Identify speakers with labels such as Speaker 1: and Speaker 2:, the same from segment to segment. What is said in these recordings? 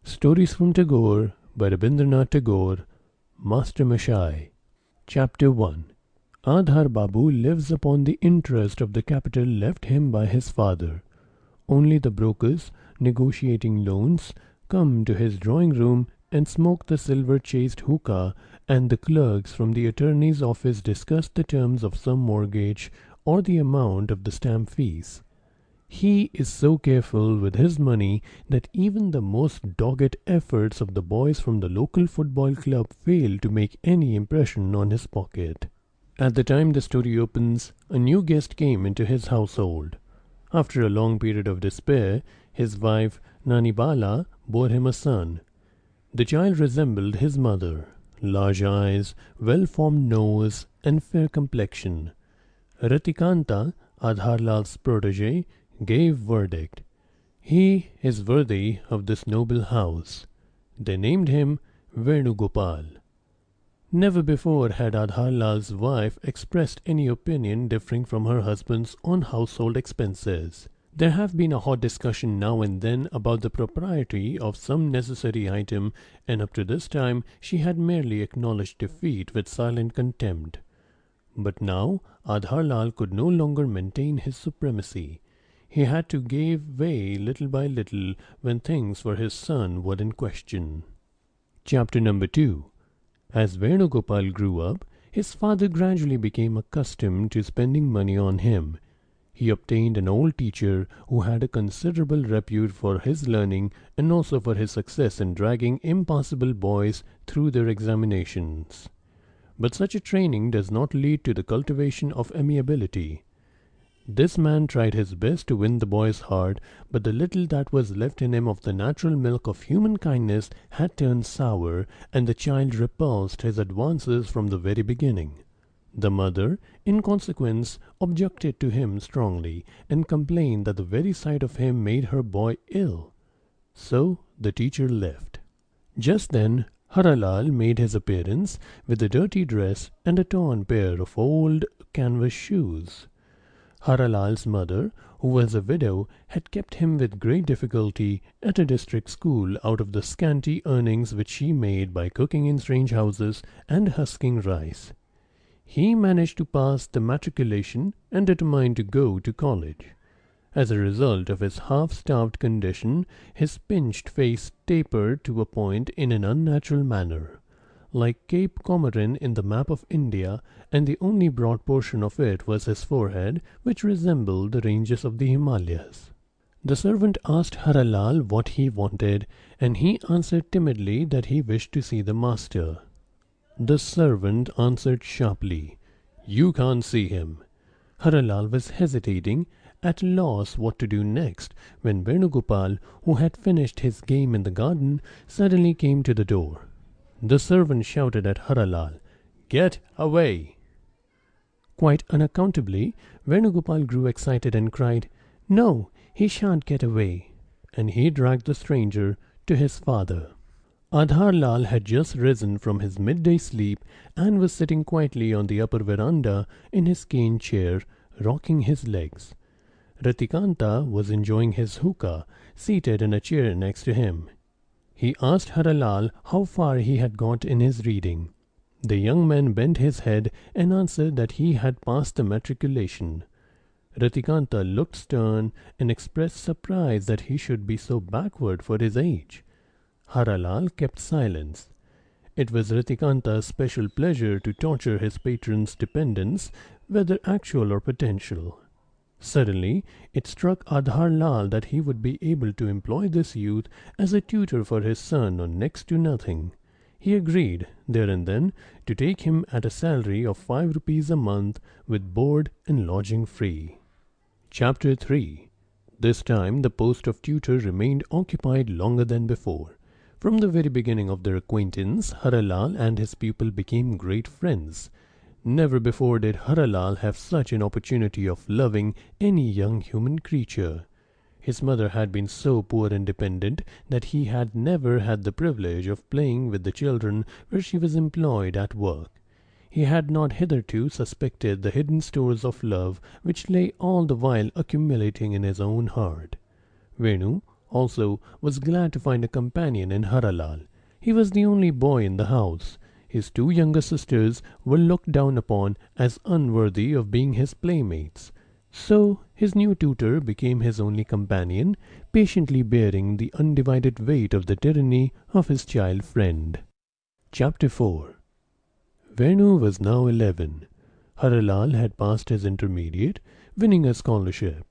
Speaker 1: Stories from Tagore by Rabindranath Tagore, Master Mashai. Chapter 1. Adhar Babu lives upon the interest of the capital left him by his father. Only the brokers, negotiating loans, come to his drawing room and smoke the silver-chased hookah, and the clerks from the attorney's office discuss the terms of some mortgage or the amount of the stamp fees. He is so careful with his money that even the most dogged efforts of the boys from the local football club fail to make any impression on his pocket. At the time the story opens, a new guest came into his household. After a long period of despair, his wife Nani Bala bore him a son. The child resembled his mother, large eyes, well-formed nose, and fair complexion. Ratikanta, Adharlal's protege, gave verdict. He is worthy of this noble house. They named him Venugopal. Never before had Adharlal's wife expressed any opinion differing from her husband's on household expenses. There have been a hot discussion now and then about the propriety of some necessary item, and up to this time she had merely acknowledged defeat with silent contempt. But now Adharlal could no longer maintain his supremacy. He had to give way little by little when things for his son were in question. Chapter number 2. As Venugopal grew up, his father gradually became accustomed to spending money on him. He obtained an old teacher who had a considerable repute for his learning and also for his success in dragging impassible boys through their examinations. But such a training does not lead to the cultivation of amiability. This man tried his best to win the boy's heart, but the little that was left in him of the natural milk of human kindness had turned sour, and the child repulsed his advances from the very beginning. The mother, in consequence, objected to him strongly, and complained that the very sight of him made her boy ill. So the teacher left. Just then Haralal made his appearance, with a dirty dress and a torn pair of old canvas shoes. Haralal's mother, who was a widow, had kept him with great difficulty at a district school out of the scanty earnings which she made by cooking in strange houses and husking rice. He managed to pass the matriculation and determined to go to college. As a result of his half-starved condition, his pinched face tapered to a point in an unnatural manner, like Cape Comorin in the map of India, and the only broad portion of it was his forehead, which resembled the ranges of the Himalayas. The servant asked Haralal what he wanted, and he answered timidly that he wished to see the master. The servant answered sharply, "You can't see him." Haralal was hesitating, at a loss what to do next, when Venugopal, who had finished his game in the garden, suddenly came to the door. The servant shouted at Haralal, "Get away!" Quite unaccountably, Venugopal grew excited and cried, "No, he shan't get away," and he dragged the stranger to his father. Adharlal had just risen from his midday sleep and was sitting quietly on the upper veranda in his cane chair, rocking his legs. Ratikanta was enjoying his hookah, seated in a chair next to him. He asked Haralal how far he had got in his reading. The young man bent his head and answered that he had passed the matriculation. Ratikanta looked stern and expressed surprise that he should be so backward for his age. Haralal kept silence. It was Ratikanta's special pleasure to torture his patron's dependents, whether actual or potential. Suddenly it struck Adharlal that he would be able to employ this youth as a tutor for his son on next to nothing. He agreed, there and then, to take him at a salary of 5 rupees a month, with board and lodging free. Chapter 3. This time the post of tutor remained occupied longer than before. From the very beginning of their acquaintance, Haralal and his pupil became great friends. Never before did Haralal have such an opportunity of loving any young human creature. His mother had been so poor and dependent that he had never had the privilege of playing with the children where she was employed at work. He had not hitherto suspected the hidden stores of love which lay all the while accumulating in his own heart. Venu, also was glad to find a companion in Haralal. He was the only boy in the house. His two younger sisters were looked down upon as unworthy of being his playmates. So his new tutor became his only companion, patiently bearing the undivided weight of the tyranny of his child friend. Chapter 4. Venu was now 11. Haralal had passed his intermediate, winning a scholarship.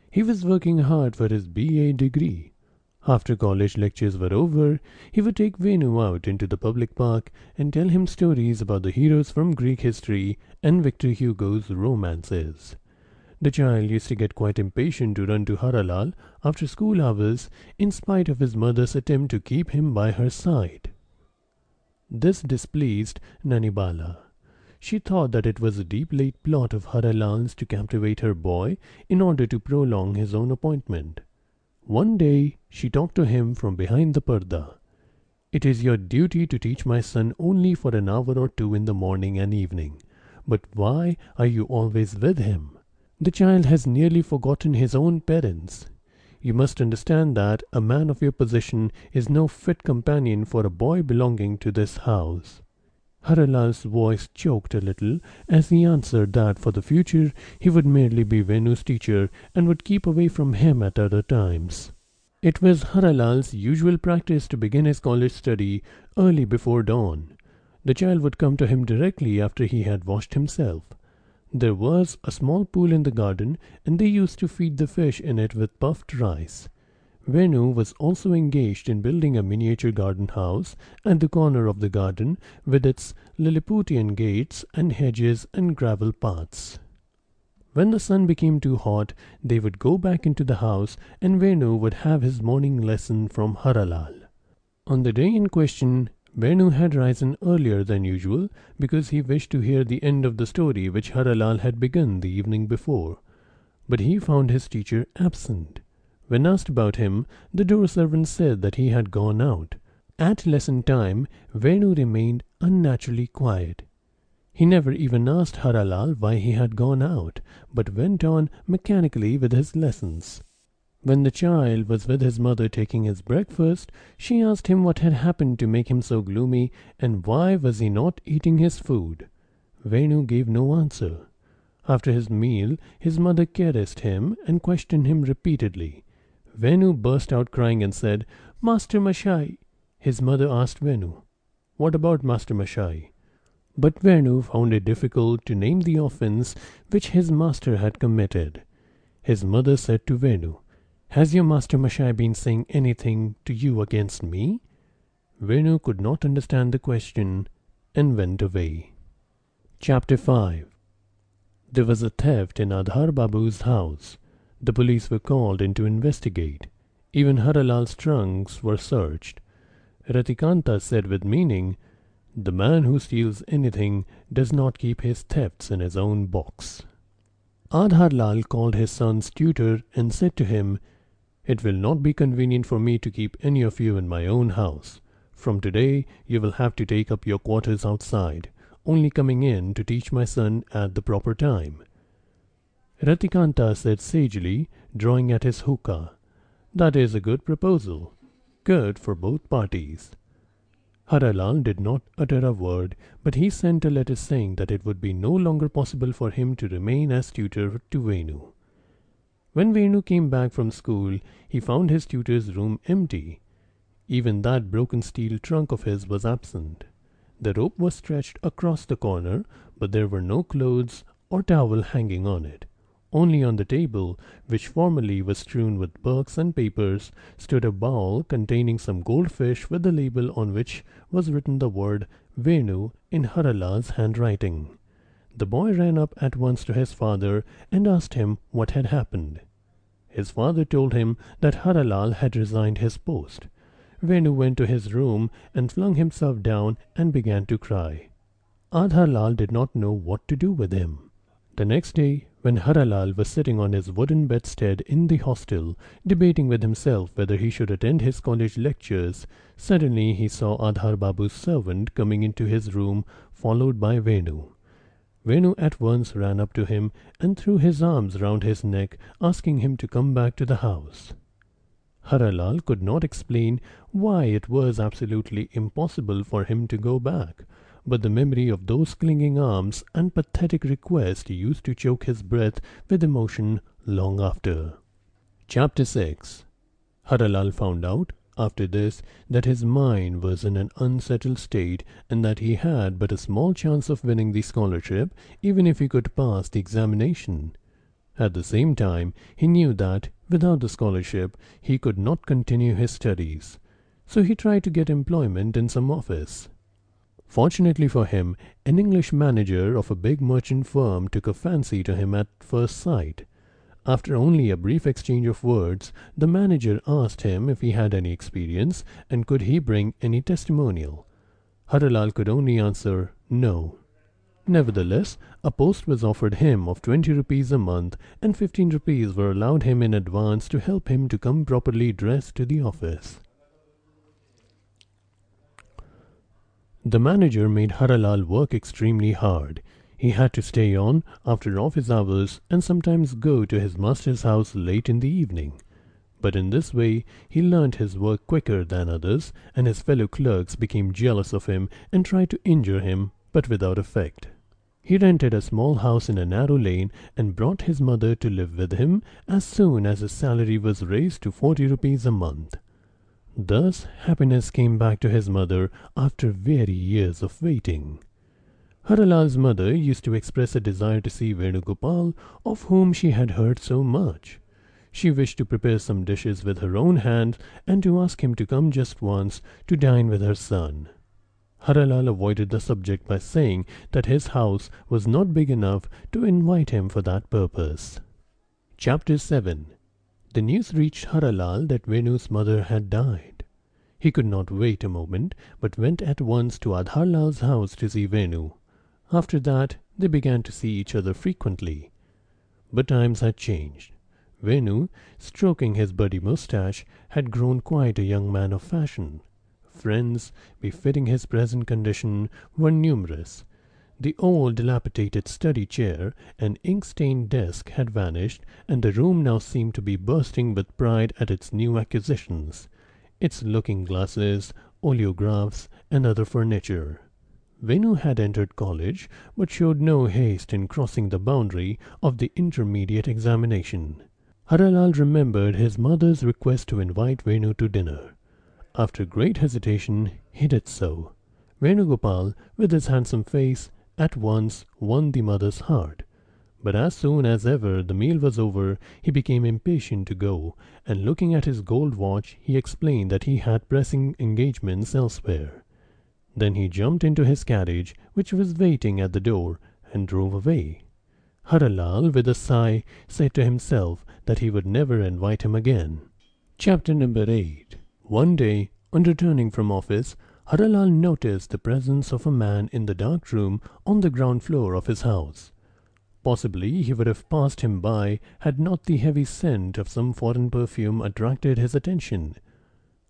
Speaker 1: He was working hard for his BA degree. After college lectures were over, he would take Venu out into the public park and tell him stories about the heroes from Greek history and Victor Hugo's romances. The child used to get quite impatient to run to Haralal after school hours, in spite of his mother's attempt to keep him by her side. This displeased Nanibala. She thought that it was a deep-laid plot of Haralal's to captivate her boy in order to prolong his own appointment. One day she talked to him from behind the parda. "It is your duty to teach my son only for an hour or two in the morning and evening. But why are you always with him? The child has nearly forgotten his own parents. You must understand that a man of your position is no fit companion for a boy belonging to this house." Haralal's voice choked a little as he answered that for the future he would merely be Venu's teacher and would keep away from him at other times. It was Haralal's usual practice to begin his college study early before dawn. The child would come to him directly after he had washed himself. There was a small pool in the garden, and they used to feed the fish in it with puffed rice. Venu was also engaged in building a miniature garden house at the corner of the garden with its Lilliputian gates and hedges and gravel paths. When the sun became too hot, they would go back into the house and Venu would have his morning lesson from Haralal. On the day in question, Venu had risen earlier than usual because he wished to hear the end of the story which Haralal had begun the evening before. But he found his teacher absent. When asked about him, the door servant said that he had gone out. At lesson time, Venu remained unnaturally quiet. He never even asked Haralal why he had gone out, but went on mechanically with his lessons. When the child was with his mother taking his breakfast, she asked him what had happened to make him so gloomy and why was he not eating his food. Venu gave no answer. After his meal, his mother caressed him and questioned him repeatedly. Venu burst out crying and said, "Master Mashai." His mother asked Venu, "What about Master Mashai?" But Venu found it difficult to name the offense which his master had committed. His mother said to Venu, "Has your Master Mashai been saying anything to you against me?" Venu could not understand the question and went away. Chapter 5. There was a theft in Adhar Babu's house. The police were called in to investigate. Even Haralal's trunks were searched. Ratikanta said with meaning, "The man who steals anything does not keep his thefts in his own box." Adharlal called his son's tutor and said to him, "It will not be convenient for me to keep any of you in my own house. From today you will have to take up your quarters outside, only coming in to teach my son at the proper time." Ratikanta said sagely, drawing at his hookah, "That is a good proposal. Good for both parties." Haralal did not utter a word, but he sent a letter saying that it would be no longer possible for him to remain as tutor to Venu. When Venu came back from school, he found his tutor's room empty. Even that broken steel trunk of his was absent. The rope was stretched across the corner, but there were no clothes or towel hanging on it. Only on the table, which formerly was strewn with books and papers, stood a bowl containing some goldfish with a label on which was written the word Venu in Haralal's handwriting. The boy ran up at once to his father and asked him what had happened. His father told him that Haralal had resigned his post. Venu went to his room and flung himself down and began to cry. Adharlal did not know what to do with him. The next day, when Haralal was sitting on his wooden bedstead in the hostel, debating with himself whether he should attend his college lectures, suddenly he saw Adhar Babu's servant coming into his room, followed by Venu. Venu at once ran up to him and threw his arms round his neck, asking him to come back to the house. Haralal could not explain why it was absolutely impossible for him to go back, but the memory of those clinging arms and pathetic request used to choke his breath with emotion long after. Chapter 6. Haralal found out, after this, that his mind was in an unsettled state and that he had but a small chance of winning the scholarship, even if he could pass the examination. At the same time, he knew that, without the scholarship, he could not continue his studies. So he tried to get employment in some office. Fortunately for him, an English manager of a big merchant firm took a fancy to him at first sight. After only a brief exchange of words, the manager asked him if he had any experience and could he bring any testimonial. Haralal could only answer no. Nevertheless, a post was offered him of 20 rupees a month, and 15 rupees were allowed him in advance to help him to come properly dressed to the office. The manager made Haralal work extremely hard. He had to stay on after office hours and sometimes go to his master's house late in the evening. But in this way, he learnt his work quicker than others, and his fellow clerks became jealous of him and tried to injure him, but without effect. He rented a small house in a narrow lane and brought his mother to live with him as soon as his salary was raised to 40 rupees a month. Thus, happiness came back to his mother after weary years of waiting. Haralal's mother used to express a desire to see Venugopal, of whom she had heard so much. She wished to prepare some dishes with her own hands and to ask him to come just once to dine with her son. Haralal avoided the subject by saying that his house was not big enough to invite him for that purpose. Chapter 7. The news reached Haralal that Venu's mother had died. He could not wait a moment, but went at once to Adharlal's house to see Venu. After that, they began to see each other frequently. But times had changed. Venu, stroking his buddy moustache, had grown quite a young man of fashion. Friends, befitting his present condition, were numerous. The old dilapidated study chair and ink-stained desk had vanished, and the room now seemed to be bursting with pride at its new acquisitions, its looking-glasses, oleographs, and other furniture. Venu had entered college, but showed no haste in crossing the boundary of the intermediate examination. Haralal remembered his mother's request to invite Venu to dinner. After great hesitation, he did so. Venugopal, with his handsome face, at once won the mother's heart. But as soon as ever the meal was over, he became impatient to go, and looking at his gold watch, he explained that he had pressing engagements elsewhere. Then he jumped into his carriage, which was waiting at the door, and drove away. Haralal, with a sigh, said to himself that he would never invite him again. Chapter number 8. One day, on returning from office, Haralal noticed the presence of a man in the dark room on the ground floor of his house. Possibly he would have passed him by had not the heavy scent of some foreign perfume attracted his attention.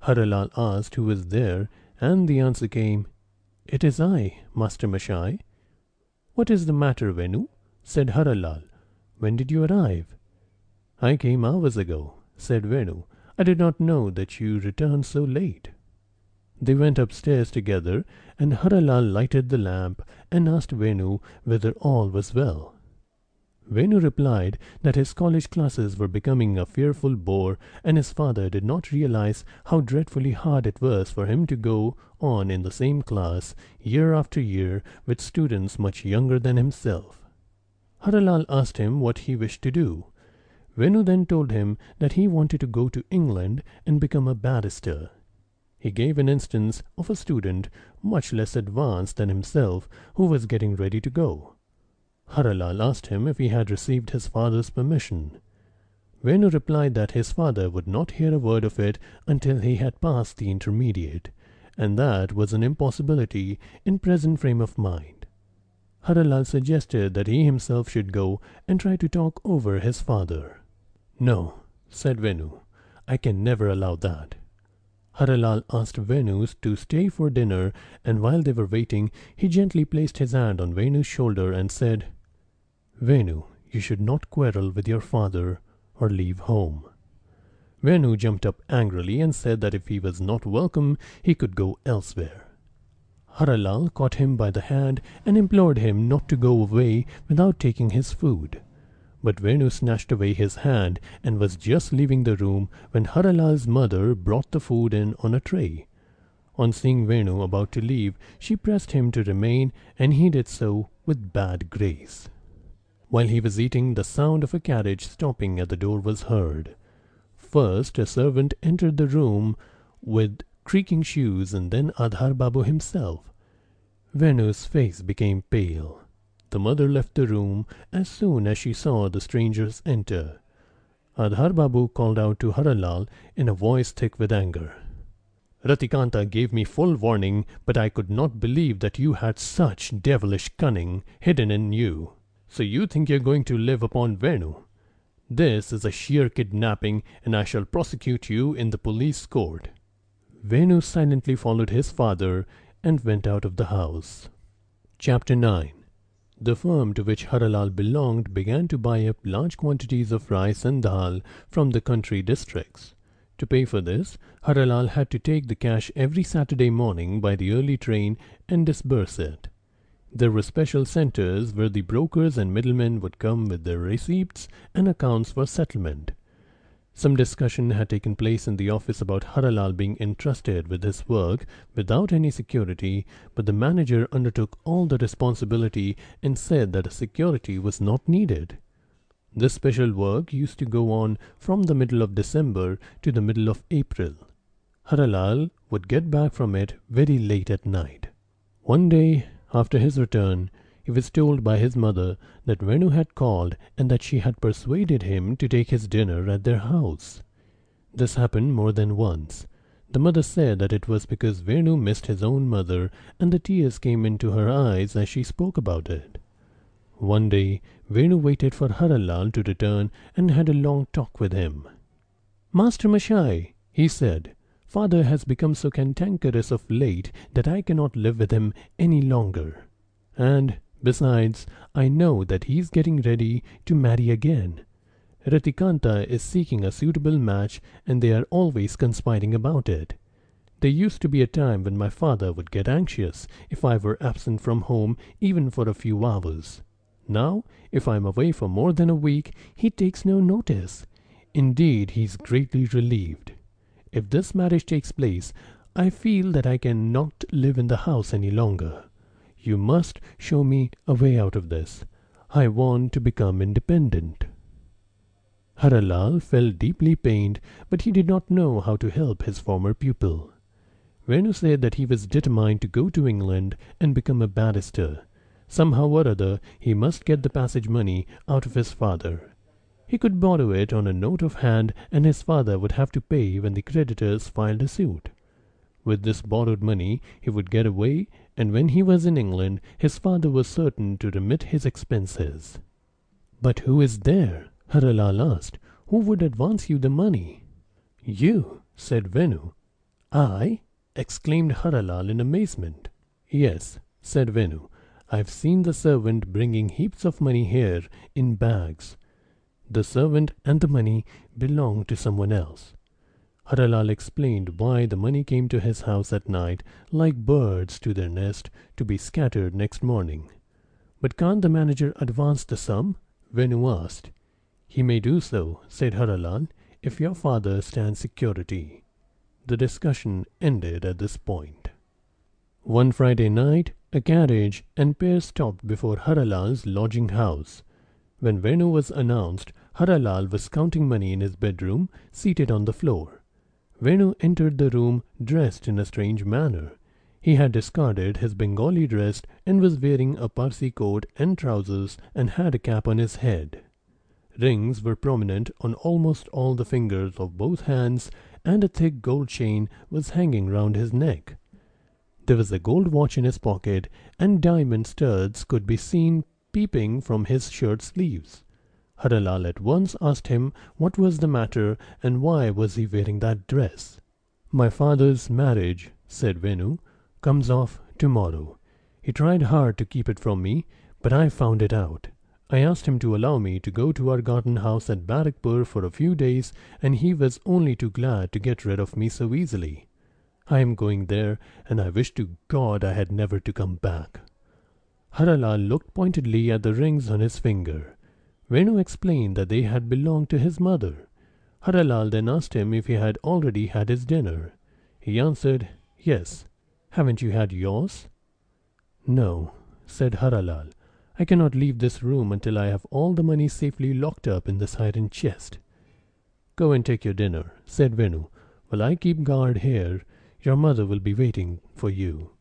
Speaker 1: Haralal asked who was there, and the answer came, "It is I, Master Mashai." "What is the matter, Venu?" said Haralal. "When did you arrive?" "I came hours ago," said Venu. "I did not know that you returned so late." They went upstairs together, and Haralal lighted the lamp and asked Venu whether all was well. Venu replied that his college classes were becoming a fearful bore, and his father did not realize how dreadfully hard it was for him to go on in the same class, year after year, with students much younger than himself. Haralal asked him what he wished to do. Venu then told him that he wanted to go to England and become a barrister. He gave an instance of a student much less advanced than himself who was getting ready to go. Haralal asked him if he had received his father's permission. Venu replied that his father would not hear a word of it until he had passed the intermediate, and that was an impossibility in present frame of mind. Haralal suggested that he himself should go and try to talk over his father. "No," said Venu, "I can never allow that." Haralal asked Venu to stay for dinner, and while they were waiting, he gently placed his hand on Venu's shoulder and said, "Venu, you should not quarrel with your father or leave home." Venu jumped up angrily and said that if he was not welcome, he could go elsewhere. Haralal caught him by the hand and implored him not to go away without taking his food. But Venu snatched away his hand and was just leaving the room when Haralal's mother brought the food in on a tray. On seeing Venu about to leave, she pressed him to remain, and he did so with bad grace. While he was eating, the sound of a carriage stopping at the door was heard. First, a servant entered the room with creaking shoes, and then Adhar Babu himself. Venu's face became pale. The mother left the room as soon as she saw the strangers enter. Adhar Babu called out to Haralal in a voice thick with anger. "Ratikanta gave me full warning, but I could not believe that you had such devilish cunning hidden in you. So you think you're going to live upon Venu? This is a sheer kidnapping, and I shall prosecute you in the police court." Venu silently followed his father and went out of the house. Chapter 9. The firm to which Haralal belonged began to buy up large quantities of rice and dal from the country districts. To pay for this, Haralal had to take the cash every Saturday morning by the early train and disburse it. There were special centers where the brokers and middlemen would come with their receipts and accounts for settlement. Some discussion had taken place in the office about Haralal being entrusted with his work without any security, but the manager undertook all the responsibility and said that a security was not needed. This special work used to go on from the middle of December to the middle of April. Haralal would get back from it very late at night. One day, after his return, he was told by his mother that Venu had called and that she had persuaded him to take his dinner at their house. This happened more than once. The mother said that it was because Venu missed his own mother, and the tears came into her eyes as she spoke about it. One day, Venu waited for Haralal to return and had a long talk with him. "Master Mashai," he said, "father has become so cantankerous of late that I cannot live with him any longer. And, besides, I know that he is getting ready to marry again. Ratikanta is seeking a suitable match, and they are always conspiring about it. There used to be a time when my father would get anxious if I were absent from home even for a few hours. Now, if I am away for more than a week, he takes no notice. Indeed, he is greatly relieved. If this marriage takes place, I feel that I cannot live in the house any longer. You must show me a way out of this. I want to become independent." Haralal felt deeply pained, but he did not know how to help his former pupil. Venu said that he was determined to go to England and become a barrister. Somehow or other he must get the passage money out of his father. He could borrow it on a note of hand, and his father would have to pay when the creditors filed a suit. With this borrowed money he would get away, and when he was in England his father was certain to remit his expenses. "But who is there?" Haralal asked. "Who would advance you the money?" "You," said Venu. "I?" exclaimed Haralal in amazement. "Yes," said Venu. "I've seen the servant bringing heaps of money here in bags. The servant and the money belong to someone else." Haralal explained why the money came to his house at night, like birds to their nest, to be scattered next morning. "But can't the manager advance the sum?" Venu asked. "He may do so," said Haralal, "if your father stands security." The discussion ended at this point. One Friday night, a carriage and pair stopped before Haralal's lodging house. When Venu was announced, Haralal was counting money in his bedroom, seated on the floor. Venu entered the room dressed in a strange manner. He had discarded his Bengali dress and was wearing a Parsi coat and trousers and had a cap on his head. Rings were prominent on almost all the fingers of both hands, and a thick gold chain was hanging round his neck. There was a gold watch in his pocket, and diamond studs could be seen peeping from his shirt sleeves. Haralal at once asked him what was the matter and why was he wearing that dress. "My father's marriage," said Venu, "comes off tomorrow. He tried hard to keep it from me, but I found it out. I asked him to allow me to go to our garden house at Barrackpur for a few days, and he was only too glad to get rid of me so easily. I am going there, and I wish to God I had never to come back." Haralal looked pointedly at the rings on his finger. Venu explained that they had belonged to his mother. Haralal then asked him if he had already had his dinner. He answered, "Yes. Haven't you had yours?" "No," said Haralal. "I cannot leave this room until I have all the money safely locked up in this iron chest." "Go and take your dinner," said Venu. "While I keep guard here, your mother will be waiting for you."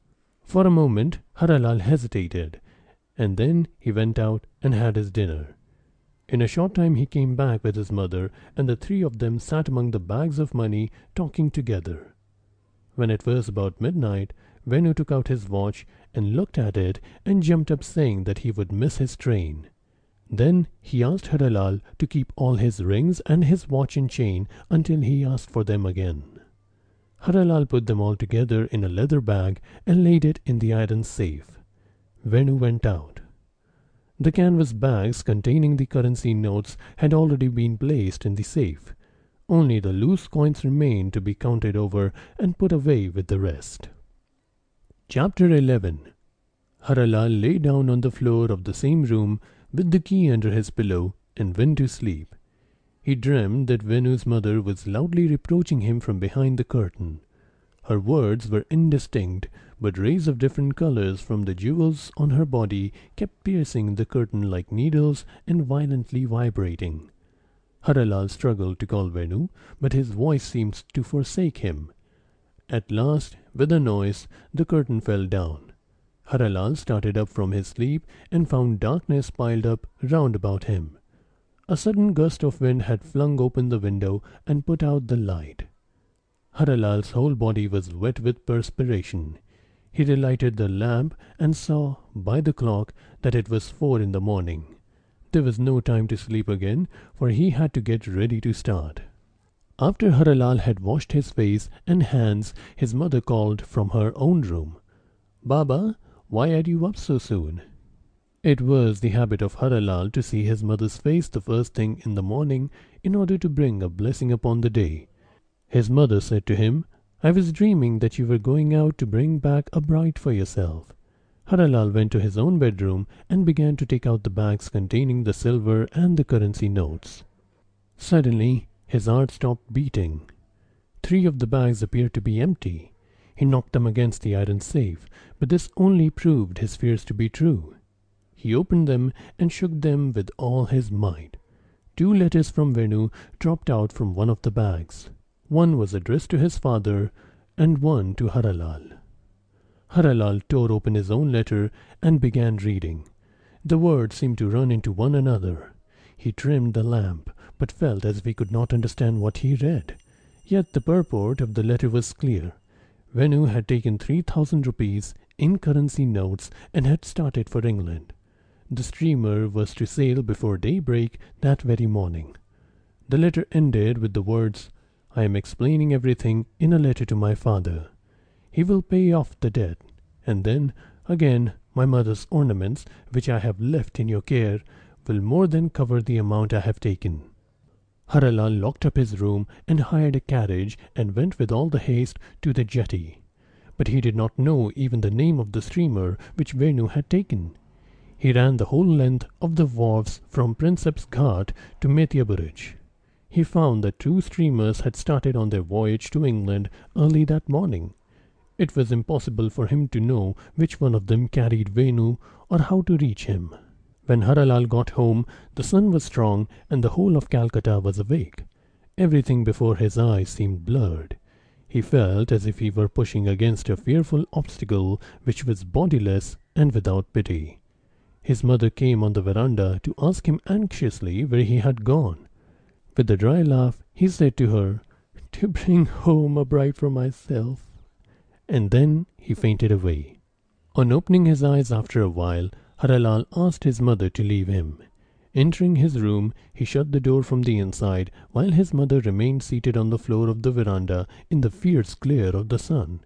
Speaker 1: For a moment Haralal hesitated, and then he went out and had his dinner. In a short time he came back with his mother, and the three of them sat among the bags of money, talking together. When it was about midnight, Venu took out his watch and looked at it and jumped up, saying that he would miss his train. Then he asked Haralal to keep all his rings and his watch and chain until he asked for them again. Haralal put them all together in a leather bag and laid it in the iron safe. Venu went out. The canvas bags containing the currency notes had already been placed in the safe. Only the loose coins remained to be counted over and put away with the rest. Chapter 11. Haralal lay down on the floor of the same room with the key under his pillow and went to sleep. He dreamed that Venu's mother was loudly reproaching him from behind the curtain. Her words were indistinct, but rays of different colors from the jewels on her body kept piercing the curtain like needles and violently vibrating. Haralal struggled to call Venu, but his voice seemed to forsake him. At last, with a noise, the curtain fell down. Haralal started up from his sleep and found darkness piled up round about him. A sudden gust of wind had flung open the window and put out the light. Haralal's whole body was wet with perspiration. He relighted the lamp and saw by the clock that it was 4 in the morning. There was no time to sleep again, for he had to get ready to start. After Haralal had washed his face and hands, his mother called from her own room, "Baba, why are you up so soon?" It was the habit of Haralal to see his mother's face the first thing in the morning in order to bring a blessing upon the day. His mother said to him, "I was dreaming that you were going out to bring back a bride for yourself." Haralal went to his own bedroom and began to take out the bags containing the silver and the currency notes. Suddenly, his heart stopped beating. 3 of the bags appeared to be empty. He knocked them against the iron safe, but this only proved his fears to be true. He opened them and shook them with all his might. 2 letters from Venu dropped out from one of the bags. One was addressed to his father, and one to Haralal. Haralal tore open his own letter and began reading. The words seemed to run into one another. He trimmed the lamp, but felt as if he could not understand what he read. Yet the purport of the letter was clear. Venu had taken 3,000 rupees in currency notes and had started for England. The steamer was to sail before daybreak that very morning. The letter ended with the words, "I am explaining everything in a letter to my father. He will pay off the debt, and then, again, my mother's ornaments, which I have left in your care, will more than cover the amount I have taken." Haralal locked up his room and hired a carriage and went with all the haste to the jetty. But he did not know even the name of the steamer which Venu had taken. He ran the whole length of the wharves from Princeps Ghat to Methyaburij. He found that 2 steamers had started on their voyage to England early that morning. It was impossible for him to know which one of them carried Venu or how to reach him. When Haralal got home, the sun was strong and the whole of Calcutta was awake. Everything before his eyes seemed blurred. He felt as if he were pushing against a fearful obstacle which was bodiless and without pity. His mother came on the veranda to ask him anxiously where he had gone. With a dry laugh, he said to her, "To bring home a bride for myself." And then he fainted away. On opening his eyes after a while, Haralal asked his mother to leave him. Entering his room, he shut the door from the inside, while his mother remained seated on the floor of the veranda in the fierce glare of the sun.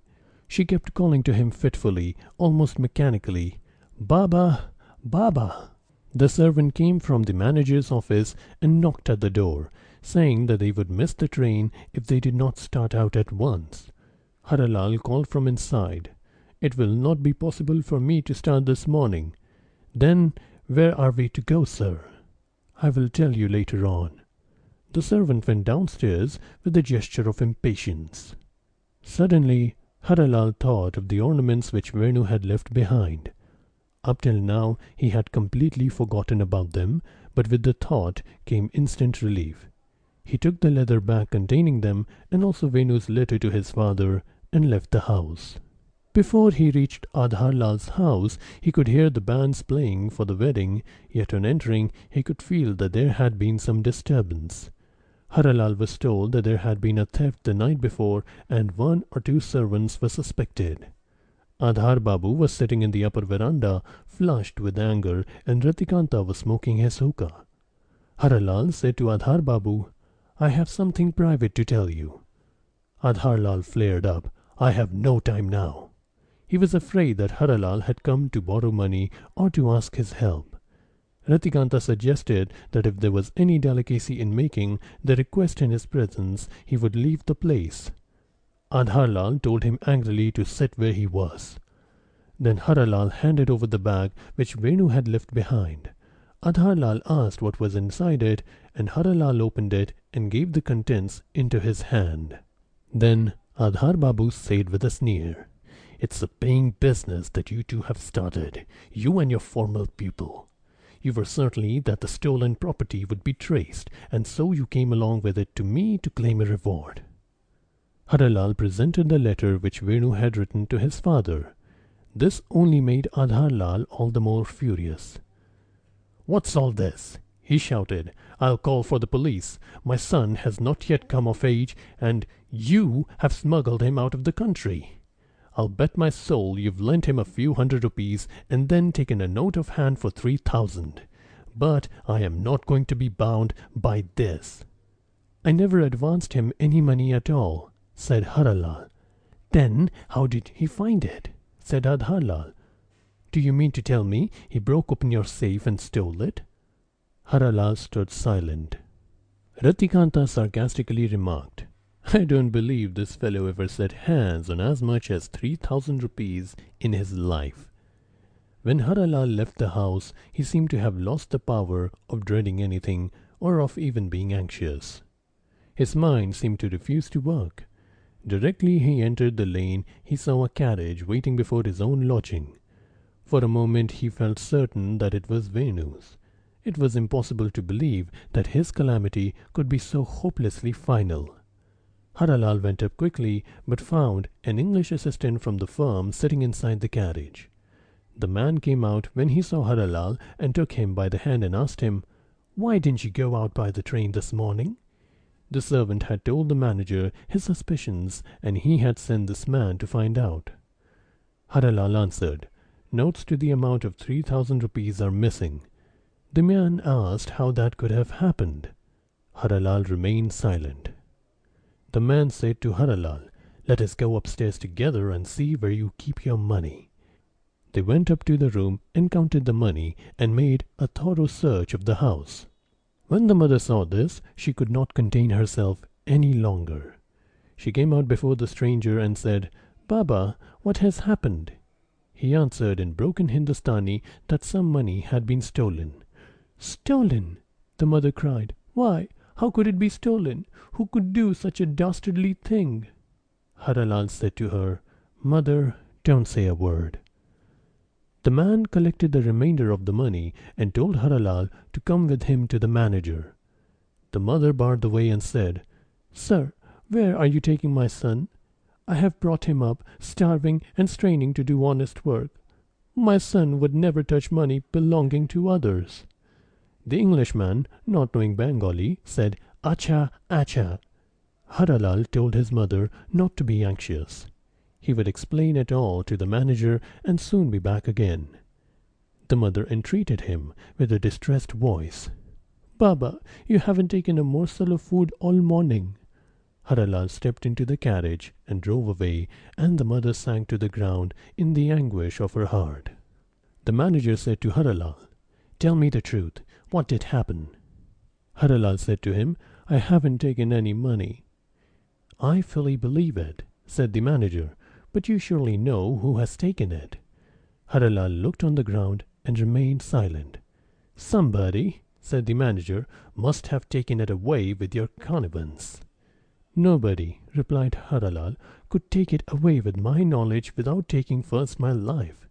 Speaker 1: She kept calling to him fitfully, almost mechanically, "Baba! Baba!" The servant came from the manager's office and knocked at the door, saying that they would miss the train if they did not start out at once. Haralal called from inside, "It will not be possible for me to start this morning." "Then where are we to go, sir?" "I will tell you later on." The servant went downstairs with a gesture of impatience. Suddenly Haralal thought of the ornaments which Venu had left behind. Up till now he had completely forgotten about them, but with the thought came instant relief. He took the leather bag containing them and also Venu's letter to his father and left the house. Before he reached Adharlal's house, he could hear the bands playing for the wedding, yet on entering he could feel that there had been some disturbance. Haralal was told that there had been a theft the night before and 1 or 2 servants were suspected. Adhar Babu was sitting in the upper veranda, flushed with anger, and Ratikanta was smoking his hookah. Haralal said to Adhar Babu, "I have something private to tell you." Adharlal flared up, "I have no time now." He was afraid that Haralal had come to borrow money or to ask his help. Ratikanta suggested that if there was any delicacy in making the request in his presence, he would leave the place. Adharlal told him angrily to sit where he was. Then Haralal handed over the bag which Venu had left behind. Adharlal asked what was inside it, and Haralal opened it and gave the contents into his hand. Then Adhar Babu said with a sneer, "It's a paying business that you two have started, you and your former pupil. You were certain that the stolen property would be traced, and so you came along with it to me to claim a reward." Haralal presented the letter which Venu had written to his father. This only made Adharlal all the more furious. "What's all this?" he shouted. "I'll call for the police. My son has not yet come of age, and you have smuggled him out of the country. I'll bet my soul you've lent him a few hundred rupees and then taken a note of hand for 3,000. But I am not going to be bound by this." "I never advanced him any money at all," said Haralal. "Then how did he find it?" said Adharlal. "Do you mean to tell me he broke open your safe and stole it?" Haralal stood silent. Ratikanta sarcastically remarked, "I don't believe this fellow ever set hands on as much as 3,000 rupees in his life." When Haralal left the house, he seemed to have lost the power of dreading anything or of even being anxious. His mind seemed to refuse to work. Directly he entered the lane, he saw a carriage waiting before his own lodging. For a moment he felt certain that it was Venu's. It was impossible to believe that his calamity could be so hopelessly final. Haralal went up quickly, but found an English assistant from the firm sitting inside the carriage. The man came out when he saw Haralal and took him by the hand and asked him, "Why didn't you go out by the train this morning?" The servant had told the manager his suspicions, and he had sent this man to find out. Haralal answered, "Notes to the amount of 3,000 rupees are missing." The man asked how that could have happened. Haralal remained silent. The man said to Haralal, "Let us go upstairs together and see where you keep your money." They went up to the room and counted the money and made a thorough search of the house. When the mother saw this, she could not contain herself any longer. She came out before the stranger and said, "Baba, what has happened?" He answered in broken Hindustani that some money had been stolen. "Stolen!" the mother cried. "Why, how could it be stolen? Who could do such a dastardly thing?" Haralal said to her, "Mother, don't say a word." The man collected the remainder of the money and told Haralal to come with him to the manager. The mother barred the way and said, "Sir, where are you taking my son? I have brought him up, starving and straining to do honest work. My son would never touch money belonging to others." The Englishman, not knowing Bengali, said, "Acha, acha." Haralal told his mother not to be anxious. He would explain it all to the manager and soon be back again. The mother entreated him with a distressed voice. "Baba, you haven't taken a morsel of food all morning." Haralal stepped into the carriage and drove away, and the mother sank to the ground in the anguish of her heart. The manager said to Haralal, Tell me the truth. What did happen?" Haralal said to him, "I haven't taken any money." "I fully believe it," said the manager, "but you surely know who has taken it." Haralal looked on the ground and remained silent. "Somebody," said the manager, "must have taken it away with your connivance." "Nobody," replied Haralal, "could take it away with my knowledge without taking first my life."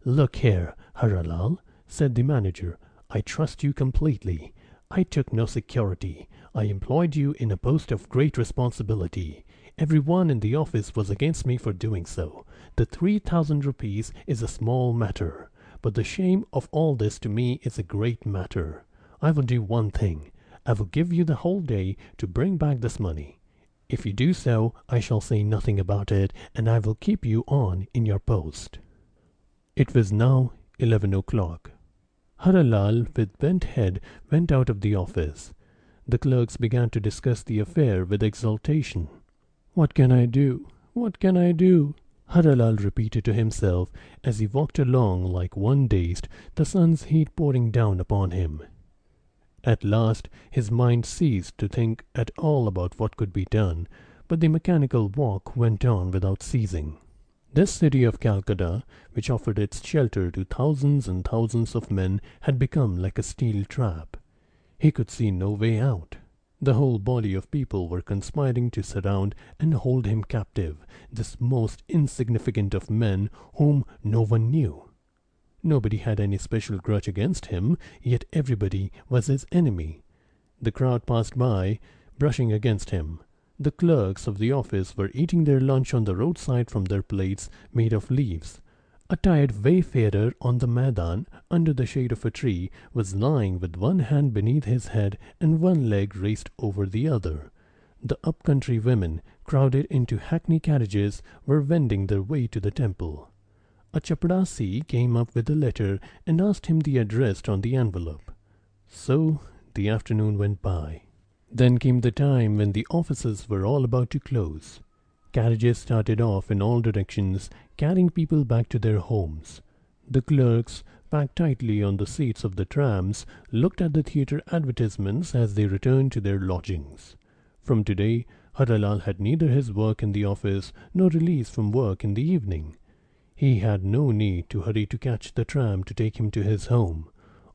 Speaker 1: "Look here, Haralal," said the manager, "I trust you completely. I took no security. I employed you in a post of great responsibility. Everyone in the office was against me for doing so. The 3,000 rupees is a small matter, but the shame of all this to me is a great matter. I will do one thing. I will give you the whole day to bring back this money. If you do so, I shall say nothing about it, and I will keep you on in your post." It was now 11 o'clock. Haralal, with bent head, went out of the office. The clerks began to discuss the affair with exultation. "What can I do? What can I do?" Haralal repeated to himself as he walked along like one dazed, the sun's heat pouring down upon him. At last his mind ceased to think at all about what could be done, but the mechanical walk went on without ceasing. This city of Calcutta, which offered its shelter to thousands and thousands of men, had become like a steel trap. He could see no way out. The whole body of people were conspiring to surround and hold him captive, this most insignificant of men whom no one knew. Nobody had any special grudge against him, yet everybody was his enemy. The crowd passed by, brushing against him. The clerks of the office were eating their lunch on the roadside from their plates made of leaves. A tired wayfarer on the Maidan, under the shade of a tree, was lying with one hand beneath his head and one leg raised over the other. The up-country women, crowded into hackney carriages, were wending their way to the temple. A chapadasi came up with a letter and asked him the address on the envelope. So the afternoon went by. Then came the time when the offices were all about to close. Carriages started off in all directions, carrying people back to their homes. The clerks, packed tightly on the seats of the trams, looked at the theatre advertisements as they returned to their lodgings. From today, Haralal had neither his work in the office nor release from work in the evening. He had no need to hurry to catch the tram to take him to his home.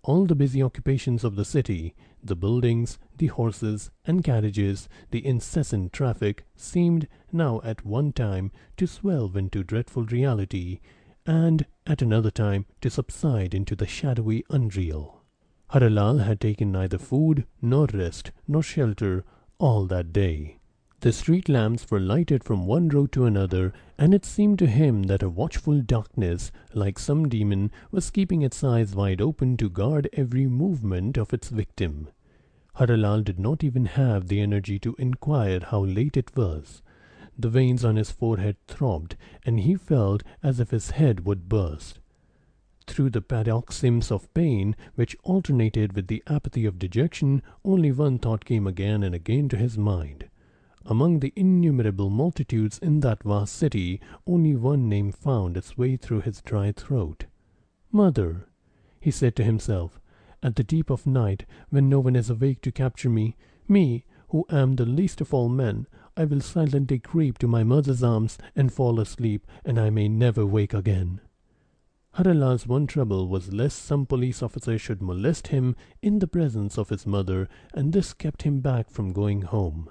Speaker 1: All the busy occupations of the city, the buildings, the horses and carriages, the incessant traffic, seemed now at one time to swell into dreadful reality, and at another time to subside into the shadowy unreal. Haralal had taken neither food, nor rest, nor shelter all that day. The street lamps were lighted from one road to another, and it seemed to him that a watchful darkness, like some demon, was keeping its eyes wide open to guard every movement of its victim. Haralal did not even have the energy to inquire how late it was. The veins on his forehead throbbed, and he felt as if his head would burst. Through the paroxysms of pain, which alternated with the apathy of dejection, only one thought came again and again to his mind. Among the innumerable multitudes in that vast city, only one name found its way through his dry throat. "Mother," he said to himself, "at the deep of night, when no one is awake to capture me, who am the least of all men, I will silently creep to my mother's arms and fall asleep, and I may never wake again." Haralal's one trouble was lest some police officer should molest him in the presence of his mother, and this kept him back from going home.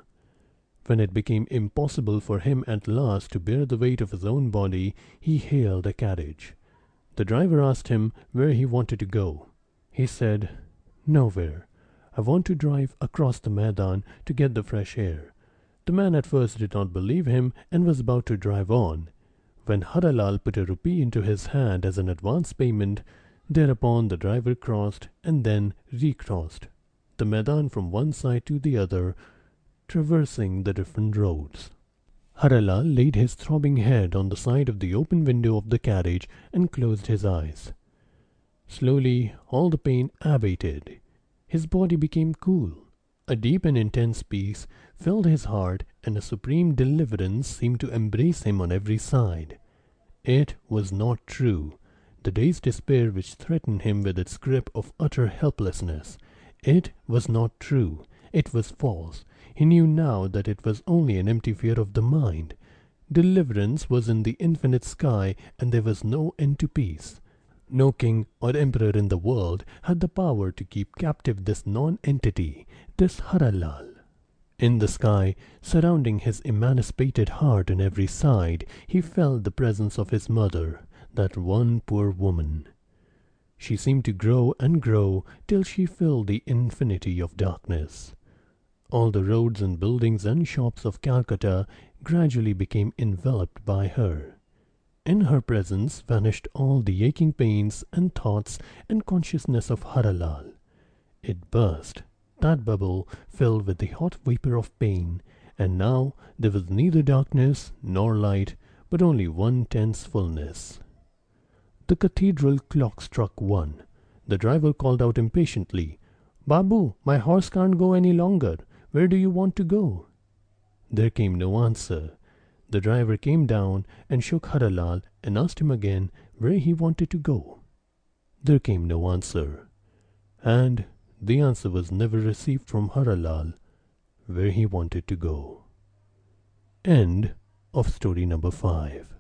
Speaker 1: When it became impossible for him at last to bear the weight of his own body, he hailed a carriage. The driver asked him where he wanted to go. He said, "Nowhere. I want to drive across the Maidan to get the fresh air." The man at first did not believe him and was about to drive on, when Haralal put a rupee into his hand as an advance payment. Thereupon the driver crossed and then recrossed the Maidan from one side to the other, traversing the different roads. Haralal laid his throbbing head on the side of the open window of the carriage and closed his eyes. Slowly all the pain abated. His body became cool. A deep and intense peace filled his heart, and a supreme deliverance seemed to embrace him on every side. It was not true. the dazed despair which threatened him with its grip of utter helplessness. It was not true. It was false. He knew now that it was only an empty fear of the mind. Deliverance was in the infinite sky, and there was no end to peace. No king or emperor in the world had the power to keep captive this non-entity, this Haralal. In the sky, surrounding his emancipated heart on every side, he felt the presence of his mother, that one poor woman. She seemed to grow and grow till she filled the infinity of darkness. All the roads and buildings and shops of Calcutta gradually became enveloped by her. In her presence vanished all the aching pains and thoughts and consciousness of Haralal. It burst, that bubble filled with the hot vapor of pain, and now there was neither darkness nor light, but only one tense fullness. The cathedral clock struck 1. The driver called out impatiently, "Babu, my horse can't go any longer. Where do you want to go?" There came no answer. The driver came down and shook Haralal and asked him again where he wanted to go. There came no answer. And the answer was never received from Haralal where he wanted to go. End of story number 5.